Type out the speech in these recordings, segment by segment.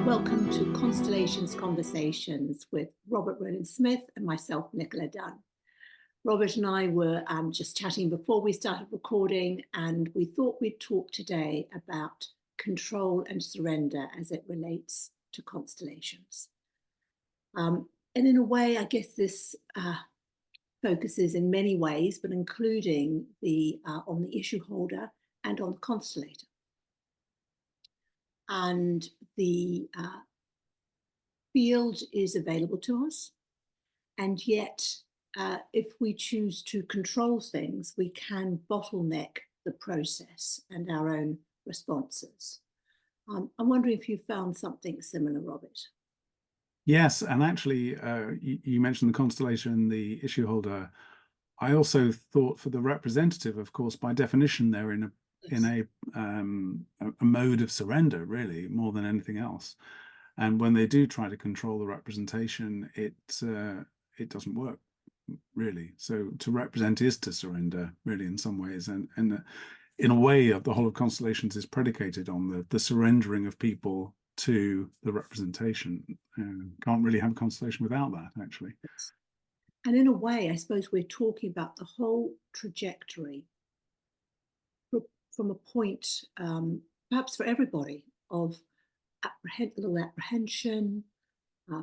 Welcome to Constellations Conversations with Rowland Smith and myself, Nicola Dunn. Robert and I were just chatting before we started recording, and we thought we'd talk today about control and surrender as it relates to constellations. And in a way, I guess this focuses in many ways, but including on the issue holder and on the constellator. And the field is available to us. And yet, if we choose to control things, we can bottleneck the process and our own responses. I'm wondering if you found something similar, Robert. Yes, and actually, you mentioned the constellation, the issue holder. I also thought for the representative, of course, by definition, they're in a mode of surrender, really, more than anything else. And when they do try to control the representation, it doesn't work, really. So to represent is to surrender, really, in some ways. And in a way, the whole of Constellations is predicated on the surrendering of people to the representation. Can't really have a constellation without that, actually. And in a way, I suppose we're talking about the whole trajectory from a point, perhaps for everybody, of a little apprehension,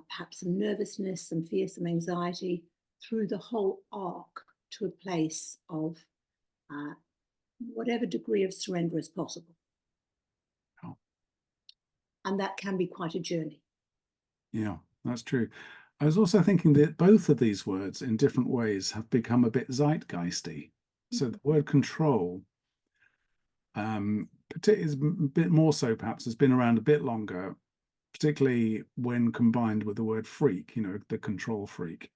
perhaps some nervousness, some fear, some anxiety, through the whole arc to a place of whatever degree of surrender is possible. Oh. And that can be quite a journey. Yeah, that's true. I was also thinking that both of these words in different ways have become a bit zeitgeisty. So the word control is a bit more so, perhaps, has been around a bit longer, particularly when combined with the word freak, the control freak.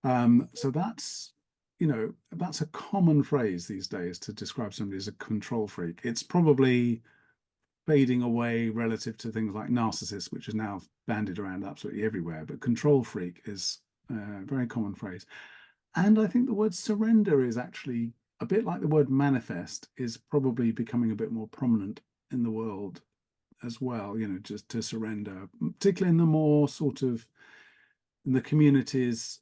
So that's a common phrase these days to describe somebody as a control freak. It's probably fading away relative to things like narcissist, which is now bandied around absolutely everywhere. But control freak is a very common phrase. And I think the word surrender is actually a bit like the word manifest, is probably becoming a bit more prominent in the world as well, just to surrender, particularly in the more in the communities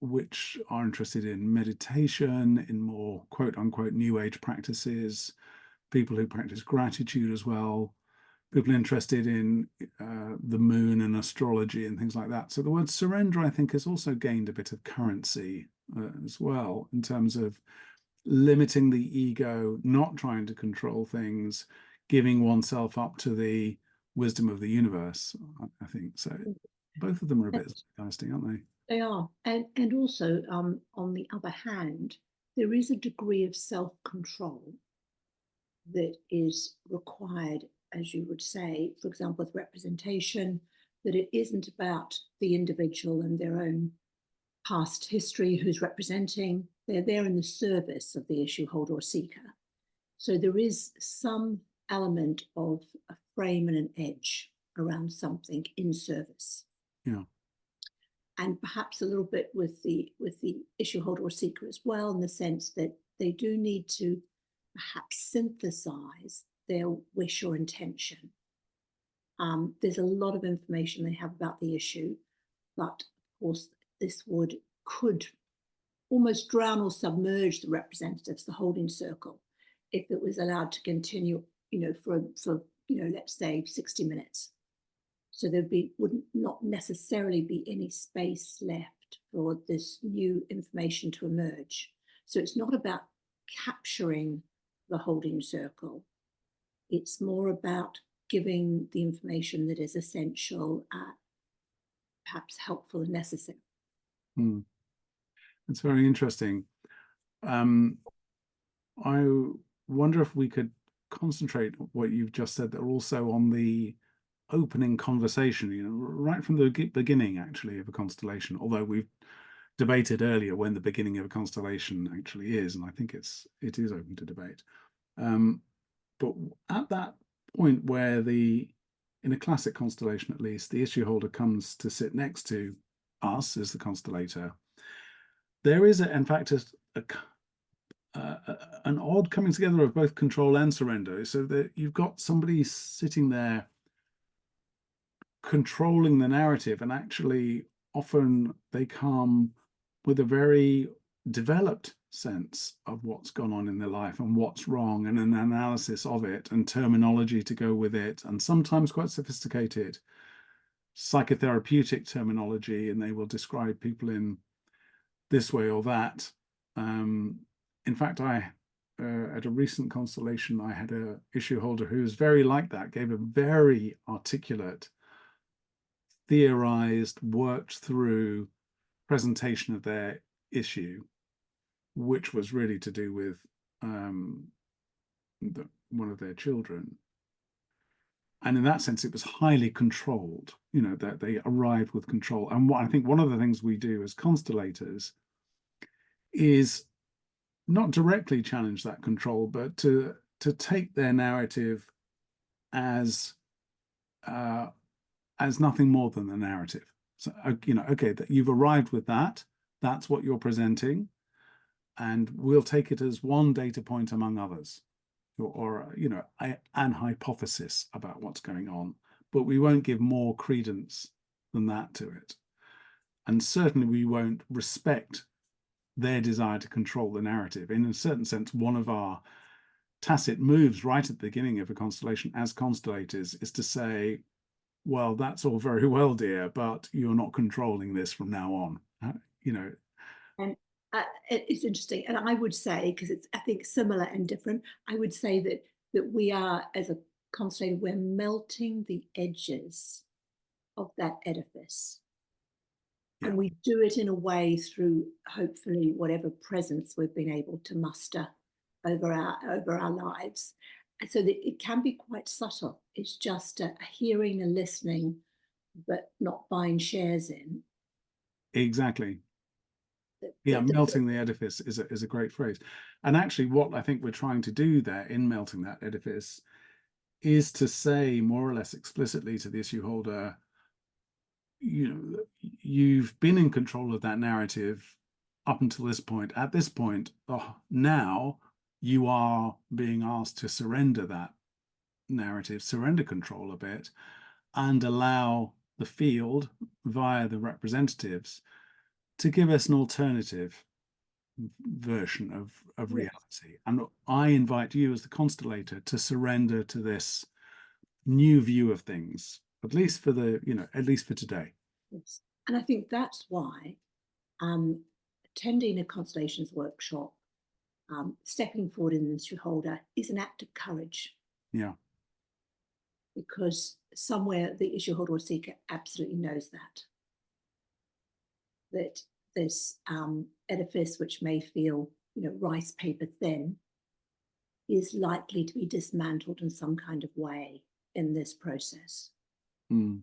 which are interested in meditation, in more quote unquote new age practices, people who practice gratitude as well, people interested in the moon and astrology and things like that. So the word surrender, I think, has also gained a bit of currency as well, in terms of limiting the ego, not trying to control things, giving oneself up to the wisdom of the universe, I think. So both of them are a bit nasty, aren't they? They are. And also, on the other hand, there is a degree of self-control that is required, as you would say, for example, with representation, that it isn't about the individual and their own past history who's representing. They're there in the service of the issue holder or seeker. So there is some element of a frame and an edge around something in service. Yeah. And perhaps a little bit with the issue holder or seeker as well, in the sense that they do need to perhaps synthesize their wish or intention. There's a lot of information they have about the issue, but of course this could almost drown or submerge the representatives, the holding circle, if it was allowed to continue, for let's say 60 minutes. So there would not necessarily be any space left for this new information to emerge. So it's not about capturing the holding circle. It's more about giving the information that is essential, perhaps helpful and necessary. It's very interesting. I wonder if we could concentrate what you've just said there also on the opening conversation, right from the beginning, actually, of a constellation, although we've debated earlier when the beginning of a constellation actually is, and I think it is open to debate. But at that point where in a classic constellation, at least, the issue holder comes to sit next to us as the constellator, there is, in fact, an odd coming together of both control and surrender, so that you've got somebody sitting there controlling the narrative, and actually often they come with a very developed sense of what's gone on in their life and what's wrong, and an analysis of it and terminology to go with it, and sometimes quite sophisticated psychotherapeutic terminology, and they will describe people in this way or that. In fact, at a recent constellation, I had a issue holder who was very like that, gave a very articulate, theorized, worked through presentation of their issue, which was really to do with one of their children. And in that sense, it was highly controlled, you know, that they arrived with control. And what I think one of the things we do as constellators is not directly challenge that control, but to take their narrative as nothing more than a narrative. So, you know, okay, that you've arrived with that, that's what you're presenting, and we'll take it as one data point among others, or you know, an hypothesis about what's going on, but we won't give more credence than that to it. And certainly we won't respect their desire to control the narrative. In a certain sense, one of our tacit moves right at the beginning of a constellation as constellators is to say, well, that's all very well, dear, but you're not controlling this from now on. You know. And it's interesting. And I would say, because it's, I think, similar and different, I would say that we are, as a constellator, we're melting the edges of that edifice. Yeah. And we do it in a way through, hopefully, whatever presence we've been able to muster over our lives. And so that it can be quite subtle. It's just a hearing and listening, but not buying shares in. Exactly. Yeah, melting the edifice is a great phrase. And actually, what I think we're trying to do there in melting that edifice is to say more or less explicitly to the issue holder, you know, you've been in control of that narrative up until this point. At this point, now you are being asked to surrender that narrative, surrender control a bit, and allow the field via the representatives to give us an alternative version of reality. And I invite you as the constellator to surrender to this new view of things, at least for the, you know, at least for today. Yes. And I think that's why attending a constellations workshop, stepping forward in the issue holder is an act of courage. Yeah. Because somewhere the issue holder or seeker absolutely knows that this edifice, which may feel, you know, rice paper thin, is likely to be dismantled in some kind of way in this process. Mm.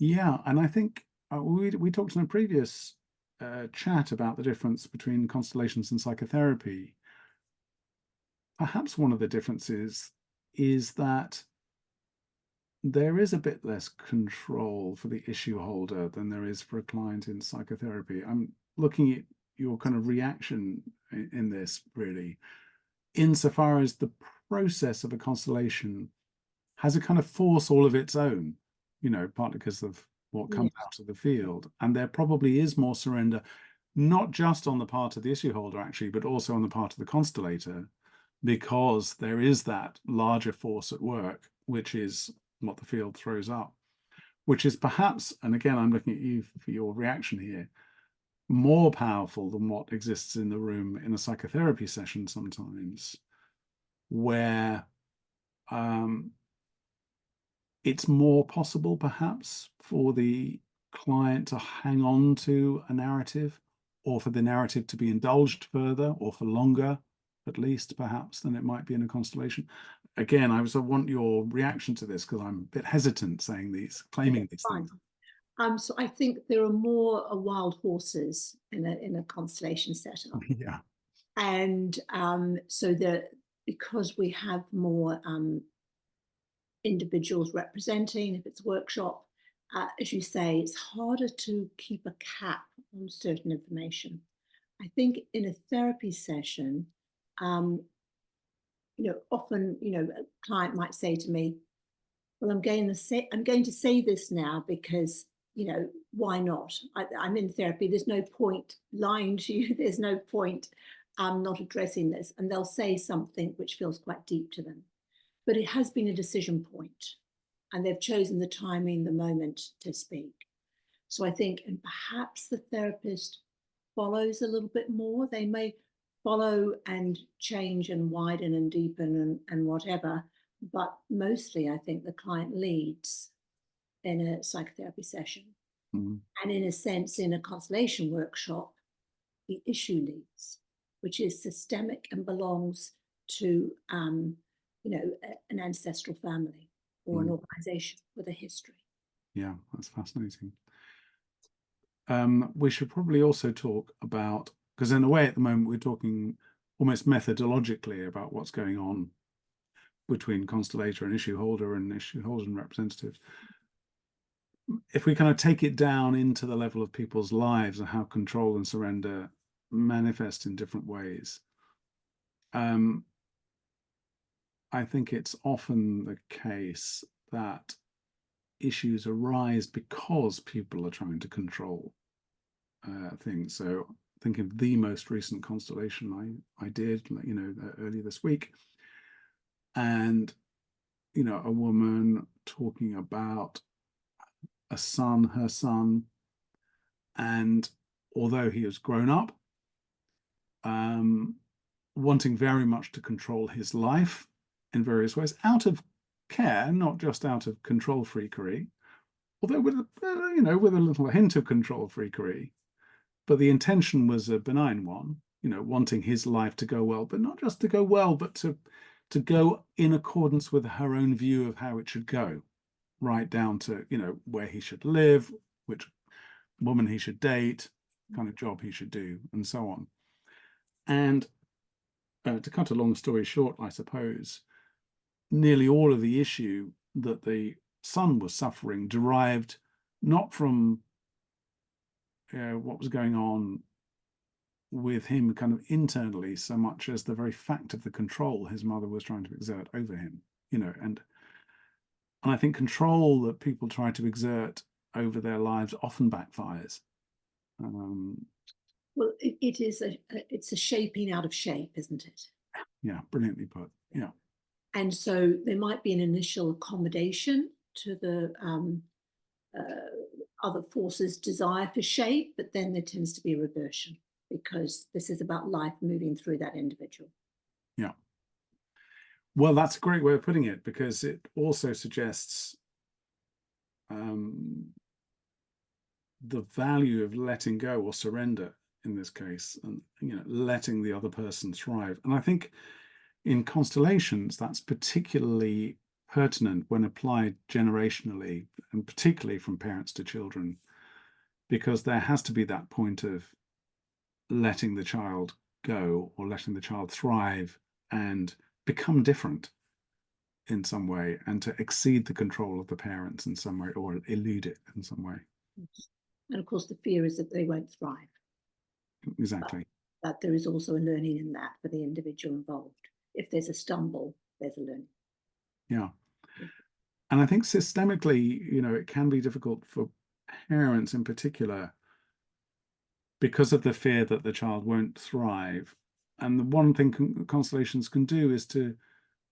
Yeah, and I think we talked in a previous chat about the difference between constellations and psychotherapy. Perhaps one of the differences is that there is a bit less control for the issue holder than there is for a client in psychotherapy. I'm looking at your kind of reaction in this, really, insofar as the process of a constellation has a kind of force all of its own, you know, partly because of what comes out of the field. And there probably is more surrender, not just on the part of the issue holder, actually, but also on the part of the constellator, because there is that larger force at work, which is what the field throws up, which is perhaps, and again, I'm looking at you for your reaction here, more powerful than what exists in the room in a psychotherapy session sometimes, where it's more possible perhaps for the client to hang on to a narrative, or for the narrative to be indulged further or for longer, at least perhaps, than it might be in a constellation. Again, I want your reaction to this, because I'm a bit hesitant claiming these things. So I think there are more wild horses in a constellation setup. Yeah. And so that because we have more individuals representing, if it's a workshop, as you say, it's harder to keep a cap on certain information. I think in a therapy session, you know, often, you know, a client might say to me, Well, I'm going to say this now because, why not? I'm in therapy. There's no point lying to you. There's no point not addressing this. And they'll say something which feels quite deep to them. But it has been a decision point, and they've chosen the timing, the moment to speak. So I think, and perhaps the therapist follows a little bit more. They may follow and change and widen and deepen and whatever, but mostly I think the client leads in a psychotherapy session. Mm. And in a sense, in a constellation workshop, the issue leads, which is systemic and belongs to an ancestral family or an organization with a history. Yeah, that's fascinating. We should probably also talk about, because in a way at the moment we're talking almost methodologically about what's going on between constellator and issue holder and representatives. If we kind of take it down into the level of people's lives and how control and surrender manifest in different ways, I think it's often the case that issues arise because people are trying to control things. So think of the most recent constellation I did, earlier this week, and a woman talking about her son, and although he has grown up, wanting very much to control his life in various ways, out of care, not just out of control freakery, although with with a little hint of control freakery. But the intention was a benign one, wanting his life to go well, but not just to go well, but to go in accordance with her own view of how it should go, right down to, where he should live, which woman he should date, kind of job he should do, and so on. And to cut a long story short, I suppose, nearly all of the issue that the son was suffering derived not from what was going on with him kind of internally so much as the very fact of the control his mother was trying to exert over him, and I think control that people try to exert over their lives often backfires. Well, it's a shaping out of shape, isn't it? Yeah, brilliantly put. Yeah. And so there might be an initial accommodation to the other forces' desire for shape, but then there tends to be a reversion because this is about life moving through that individual. Yeah. Well, that's a great way of putting it, because it also suggests the value of letting go or surrender in this case, and letting the other person thrive. And I think in constellations that's particularly pertinent when applied generationally, and particularly from parents to children, because there has to be that point of letting the child go or letting the child thrive and become different in some way, and to exceed the control of the parents in some way or elude it in some way. And of course, the fear is that they won't thrive. Exactly. But there is also a learning in that for the individual involved. If there's a stumble, there's a learning. Yeah. And I think systemically, it can be difficult for parents in particular because of the fear that the child won't thrive. And the one thing constellations can do is to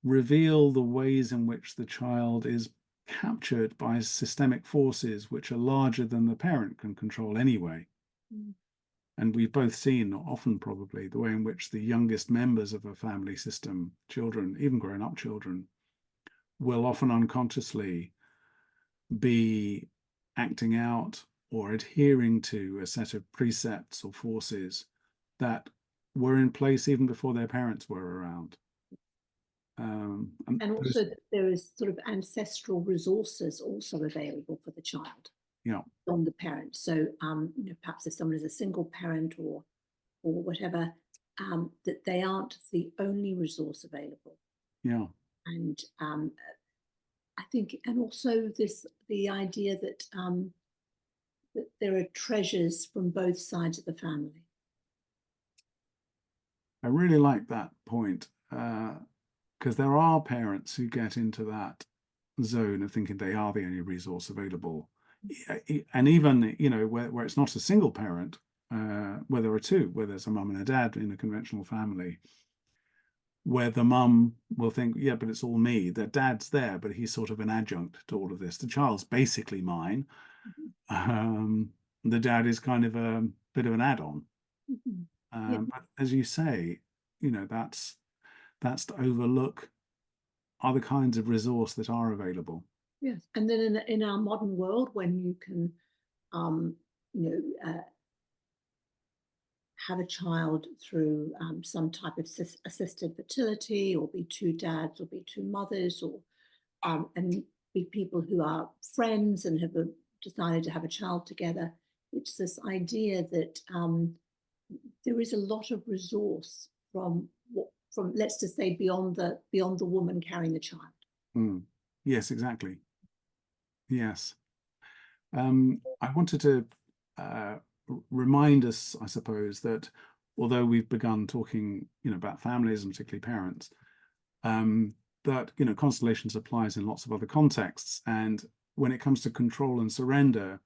reveal the ways in which the child is captured by systemic forces which are larger than the parent can control anyway. Mm. And we've both seen, often probably, the way in which the youngest members of a family system, children, even grown-up children, will often unconsciously be acting out or adhering to a set of precepts or forces that were in place even before their parents were around. And also there is sort of ancestral resources also available for the child. Yeah. From the parent. So perhaps if someone is a single parent or whatever, that they aren't the only resource available. Yeah. And I think, and also the idea that that there are treasures from both sides of the family. I really like that point, because there are parents who get into that zone of thinking they are the only resource available. And even, you know, where it's not a single parent, where there are two, where there's a mum and a dad in a conventional family, where the mum will think, yeah, but it's all me. The dad's there, but he's sort of an adjunct to all of this. The child's basically mine. The dad is kind of a bit of an add-on. Yeah. But as you say, you know, that's to overlook other kinds of resource that are available. Yes, and then in our modern world, when you can, you know, have a child through some type of assisted fertility, or be two dads, or be two mothers, or and be people who are friends and have decided to have a child together. It's this idea that there is a lot of resource from let's just say beyond the woman carrying the child. Yes, exactly. Yes. I wanted to remind us, I suppose, that although we've begun talking, you know, about families and particularly parents, that, you know, constellations applies in lots of other contexts. And when it comes to control and surrender,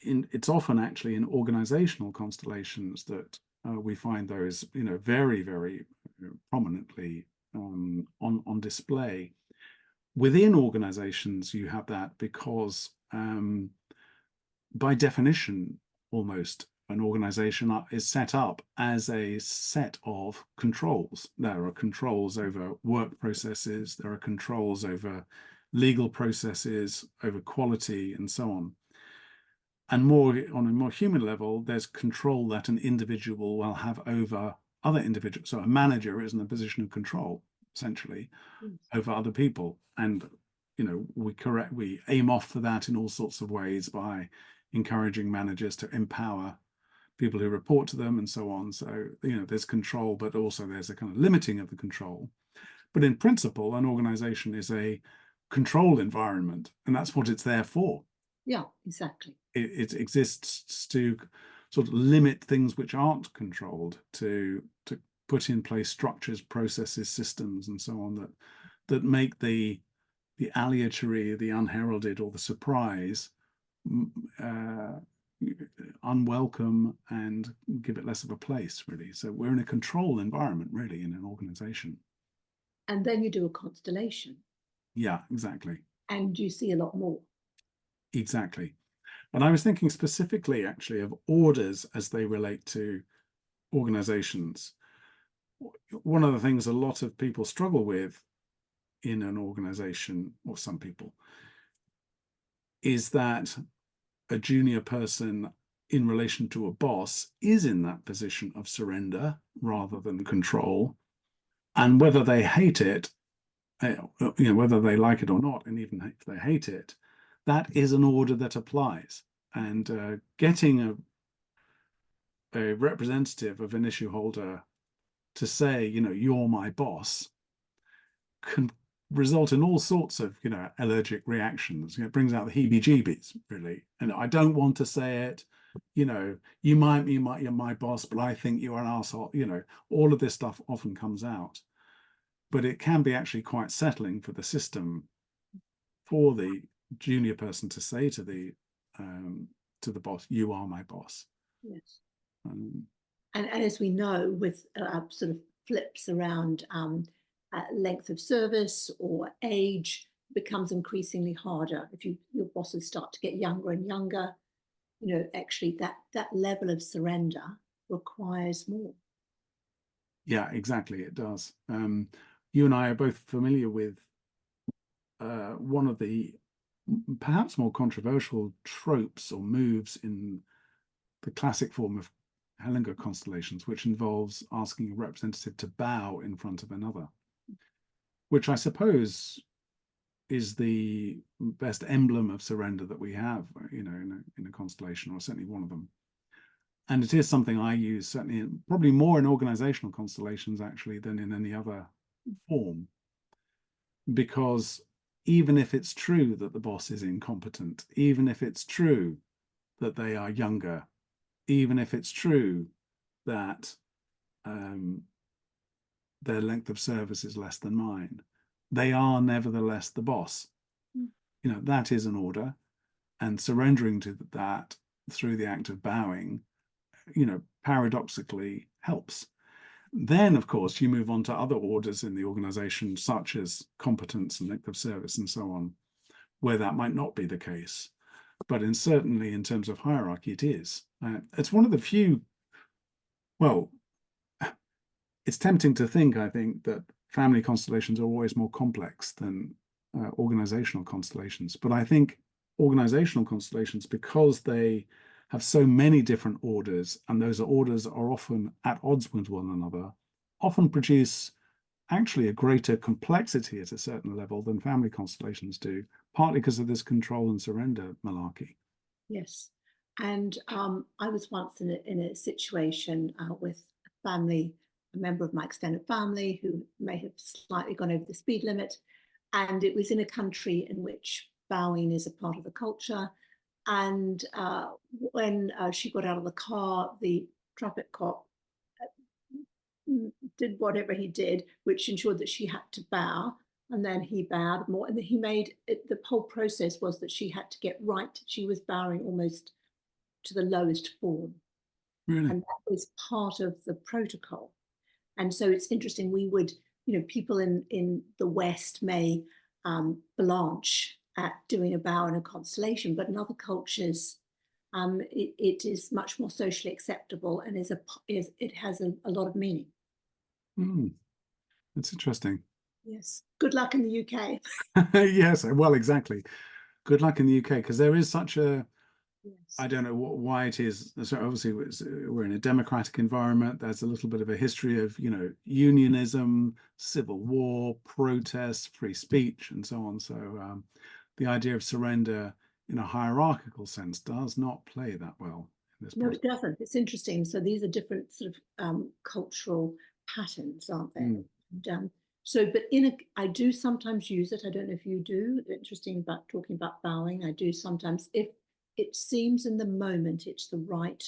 it's often actually in organizational constellations that we find those, you know, very, very prominently on display. Within organizations, you have that because by definition, almost, an organization is set up as a set of controls. There are controls over work processes, there are controls over legal processes, over quality, and so on. And more on a more human level, there's control that an individual will have over other individuals. So a manager is in a position of control, essentially, over other people. And, you know, we aim off for that in all sorts of ways by encouraging managers to empower people who report to them and so on. So, you know, there's control, but also there's a kind of limiting of the control. But in principle, an organization is a control environment, and that's what it's there for. Yeah, exactly. It exists to sort of limit things which aren't controlled, to put in place structures, processes, systems, and so on that make the aleatory, the unheralded, or the surprise unwelcome and give it less of a place, really. So we're in a control environment, really, in an organization. And then you do a constellation. Yeah, exactly. And you see a lot more. Exactly. And I was thinking specifically, actually, of orders as they relate to organizations. One of the things a lot of people struggle with in an organization, or some people, is that a junior person in relation to a boss is in that position of surrender rather than control. And whether they hate it, you know, whether they like it or not, and even if they hate it, that is an order that applies. And getting a representative of an issue holder to say, you know, you're my boss, can result in all sorts of, you know, allergic reactions. You know, it brings out the heebie-jeebies, really. And I don't want to say it. You know, you're my boss, but I think you're an asshole. You know, all of this stuff often comes out, but it can be actually quite settling for the system, for the junior person to say to the boss, "You are my boss." Yes. And as we know, with sort of flips around length of service or age, becomes increasingly harder. If your bosses start to get younger and younger, you know, actually that level of surrender requires more. Yeah, exactly. It does. You and I are both familiar with one of the perhaps more controversial tropes or moves in the classic form of Hellinger constellations, which involves asking a representative to bow in front of another, which I suppose is the best emblem of surrender that we have, you know, in a constellation, or certainly one of them. And it is something I use certainly probably more in organizational constellations actually than in any other form, because even if it's true that the boss is incompetent, even if it's true that they are younger, even if it's true that their length of service is less than mine, they are nevertheless the boss. that is an order, and surrendering to that through the act of bowing, paradoxically helps. Then, of course, you move on to other orders in the organization, such as competence and length of service and so on, where that might not be the case. But certainly in terms of hierarchy, it is. It's one of the few, well, it's tempting to think, I think, that family constellations are always more complex than organizational constellations. But I think organizational constellations, because they have so many different orders, and those orders are often at odds with one another, often produce actually a greater complexity at a certain level than family constellations do, partly because of this control and surrender malarkey. Yes. And I was once in a situation with a family, a member of my extended family who may have slightly gone over the speed limit. And it was in a country in which bowing is a part of the culture. And when she got out of the car, the traffic cop did whatever he did, which ensured that she had to bow. And then he bowed more. And he made it, the whole process was that she had to get right. She was bowing almost to the lowest form. Really? And that was part of the protocol. And so it's interesting, we would, people in the West may blanch at doing a bow in a constellation, but in other cultures, it is much more socially acceptable and it has a lot of meaning. That's interesting. Yes. Good luck in the UK. Yes, well, exactly. Good luck in the UK, because there is such a, Yes. I don't know why it is. So obviously, we're in a democratic environment. There's a little bit of a history of, unionism, civil war, protests, free speech, and so on. So the idea of surrender in a hierarchical sense does not play that well in this No, process. it doesn't. It's interesting. So these are different sort of cultural patterns, aren't they? And, but I do sometimes use it. I don't know if you do. Interesting about talking about bowing. I do sometimes, if it seems in the moment it's the right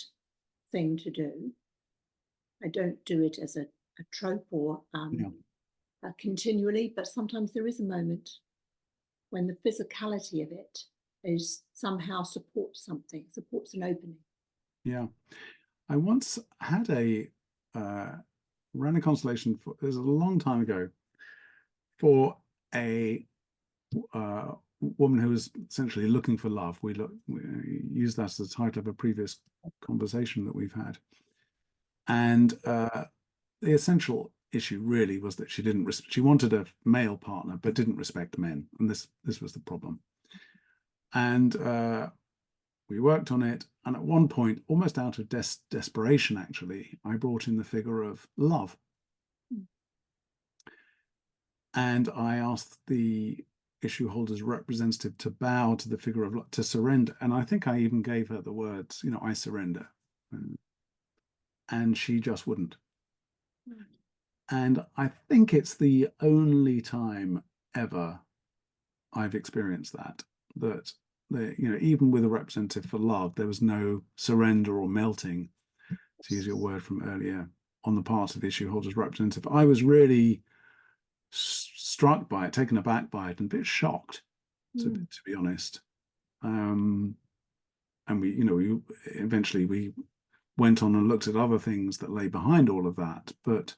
thing to do. I don't do it as a trope or continually, but sometimes there is a moment when the physicality of it is somehow supports something, supports an opening. Yeah. I once had ran a constellation it was a long time ago, for a woman who was essentially looking for love. We used that as the title of a previous conversation that we've had. And the essential issue really was that she wanted a male partner, but didn't respect men. And this was the problem. And we worked on it. And at one point, almost out of desperation, actually, I brought in the figure of love. And I asked the issue holder's representative to bow to the figure of love, to surrender. And I think I even gave her the words, I surrender. And she just wouldn't. And I think it's the only time ever I've experienced that even with a representative for love, there was no surrender or melting, to use your word from earlier, on the part of the issue holder's representative. I was really struck by it, taken aback by it, and a bit shocked, to be honest. And we eventually we went on and looked at other things that lay behind all of that, but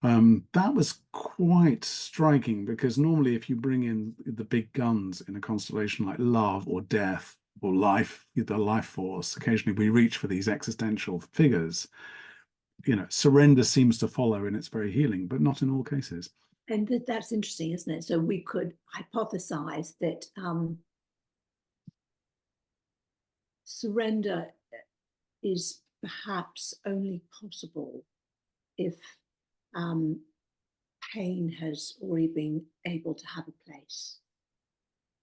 that was quite striking, because normally if you bring in the big guns in a constellation like love or death or life, the life force, occasionally we reach for these existential figures. Surrender seems to follow in its very healing, but not in all cases. And that's interesting, isn't it? So we could hypothesize that surrender is perhaps only possible if pain has already been able to have a place,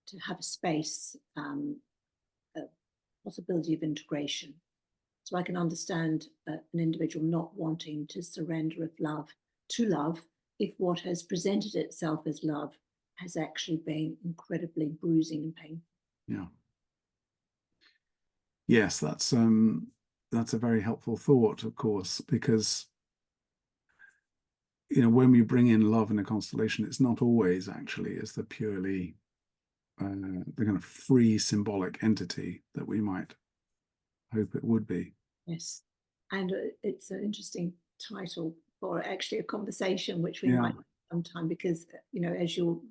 to have a space, a possibility of integration. So I can understand an individual not wanting to surrender of love to love if what has presented itself as love has actually been incredibly bruising and painful. Yeah. Yes, that's a very helpful thought, of course, because when we bring in love in a constellation, it's not always actually as the purely the kind of free symbolic entity that we might hope it would be. Yes, and it's an interesting title for actually a conversation, which we Yeah. might sometime, because as you're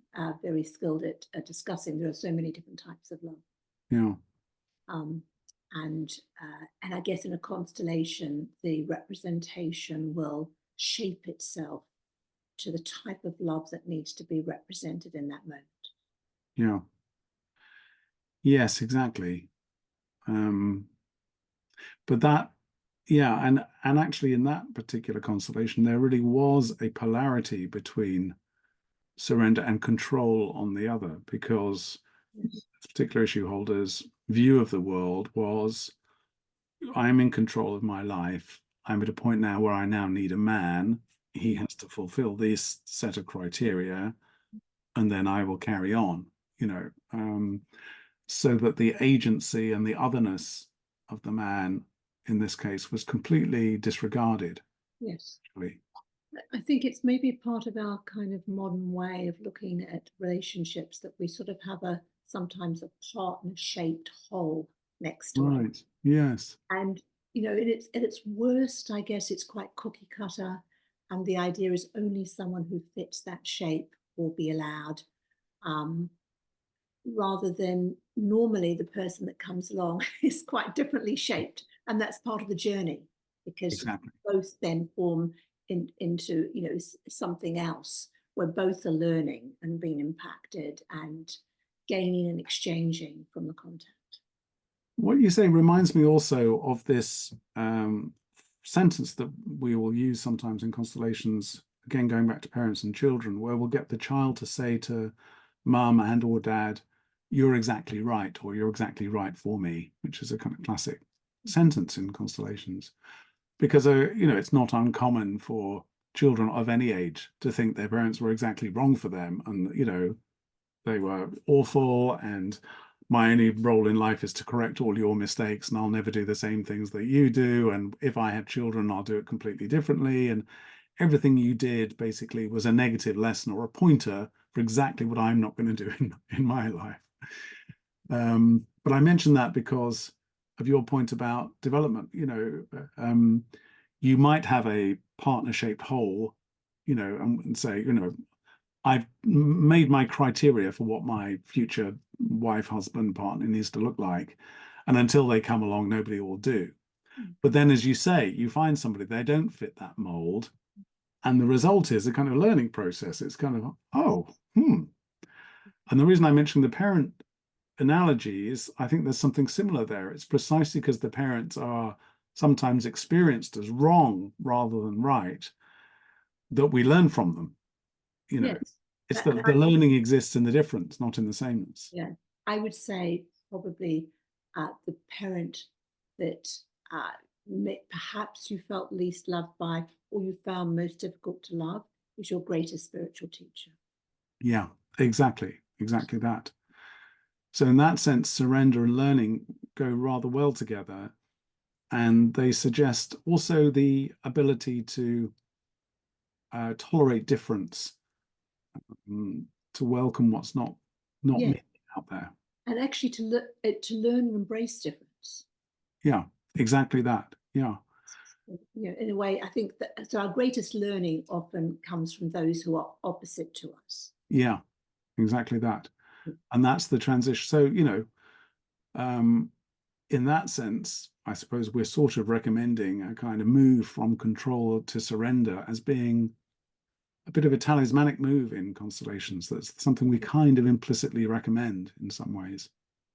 very skilled at discussing, there are so many different types of love. Yeah. And I guess in a constellation, the representation will shape itself to the type of love that needs to be represented in that moment. Yeah. Yes, exactly. But that, yeah, and actually in that particular constellation, there really was a polarity between surrender and control on the other, because Yes. particular issue holder's view of the world was, I'm in control of my life. I'm at a point now where I now need a man. He has to fulfill this set of criteria, and then I will carry on, so that the agency and the otherness of the man in this case was completely disregarded. Yes. Actually. I think it's maybe part of our kind of modern way of looking at relationships, that we sort of have sometimes a partner-shaped hole next to it. Right. Yes. And at its worst, I guess it's quite cookie cutter, and the idea is only someone who fits that shape will be allowed, rather than normally the person that comes along is quite differently shaped, and that's part of the journey, because Exactly. both then form into something else, where both are learning and being impacted and gaining and exchanging from the contact. What you say reminds me also of this sentence that we will use sometimes in constellations, again going back to parents and children, where we'll get the child to say to mum and or dad, you're exactly right, or you're exactly right for me, which is a kind of classic sentence in constellations. Because it's not uncommon for children of any age to think their parents were exactly wrong for them, and they were awful, and my only role in life is to correct all your mistakes, and I'll never do the same things that you do, and if I have children, I'll do it completely differently, and everything you did basically was a negative lesson or a pointer for exactly what I'm not going to do in my life. But I mention that because of your point about development. You might have a partner-shaped hole, and say, I've made my criteria for what my future wife, husband, partner needs to look like. And until they come along, nobody will do. But then, as you say, you find somebody, they don't fit that mold. And the result is a kind of learning process. It's kind of, And the reason I mentioned the parent analogy is I think there's something similar there. It's precisely because the parents are sometimes experienced as wrong rather than right that we learn from them. Yes. It's that the learning exists in the difference, not in the sameness. Yeah, I would say probably the parent that perhaps you felt least loved by, or you found most difficult to love, is your greatest spiritual teacher. Yeah, exactly that. So in that sense, surrender and learning go rather well together, and they suggest also the ability to tolerate difference, to welcome what's not Yeah. me out there. And actually to learn and embrace difference. Yeah, exactly that. Yeah. In a way, I think that so our greatest learning often comes from those who are opposite to us. Yeah, exactly that. And that's the transition. So, in that sense, I suppose we're sort of recommending a kind of move from control to surrender as being a bit of a talismanic move in constellations. That's something we kind of implicitly recommend in some ways.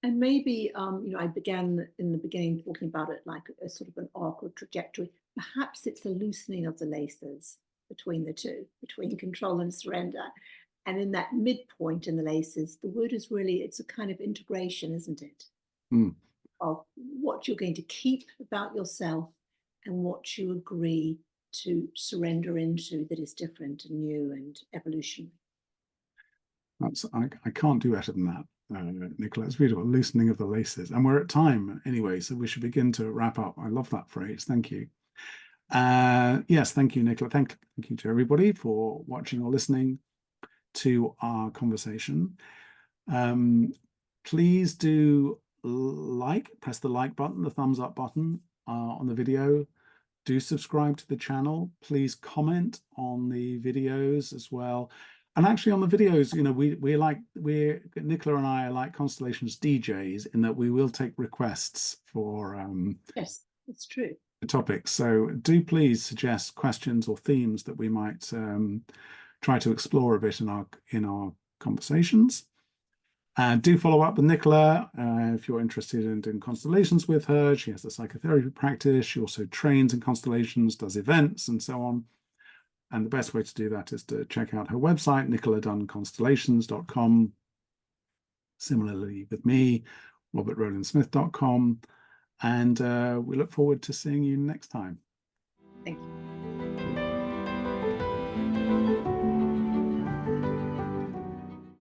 And maybe, I began in the beginning talking about it like a sort of an arc or trajectory. Perhaps it's a loosening of the laces between the two, between control and surrender. And in that midpoint in the laces, the word is really, it's a kind of integration, isn't it? Of what you're going to keep about yourself and what you agree to surrender into that is different and new and evolutionary. I can't do better than that, Nicola. It's beautiful, loosening of the laces. And we're at time anyway, so we should begin to wrap up. I love that phrase. Thank you. Yes, thank you, Nicola. Thank you to everybody for watching or listening to our conversation. Please do press the like button, the thumbs up button on the video. Do subscribe to the channel. Please comment on the videos as well. And actually on the videos, you know, Nicola and I are like Constellations DJs in that we will take requests for yes, that's true. topics. So do please suggest questions or themes that we might try to explore a bit in our conversations. And do follow up with Nicola if you're interested in doing constellations with her. She has a psychotherapy practice. She also trains in constellations, does events, and so on. And the best way to do that is to check out her website, nicoladunnconstellations.com. Similarly with me, robertrowlandsmith.com. And we look forward to seeing you next time. Thank you.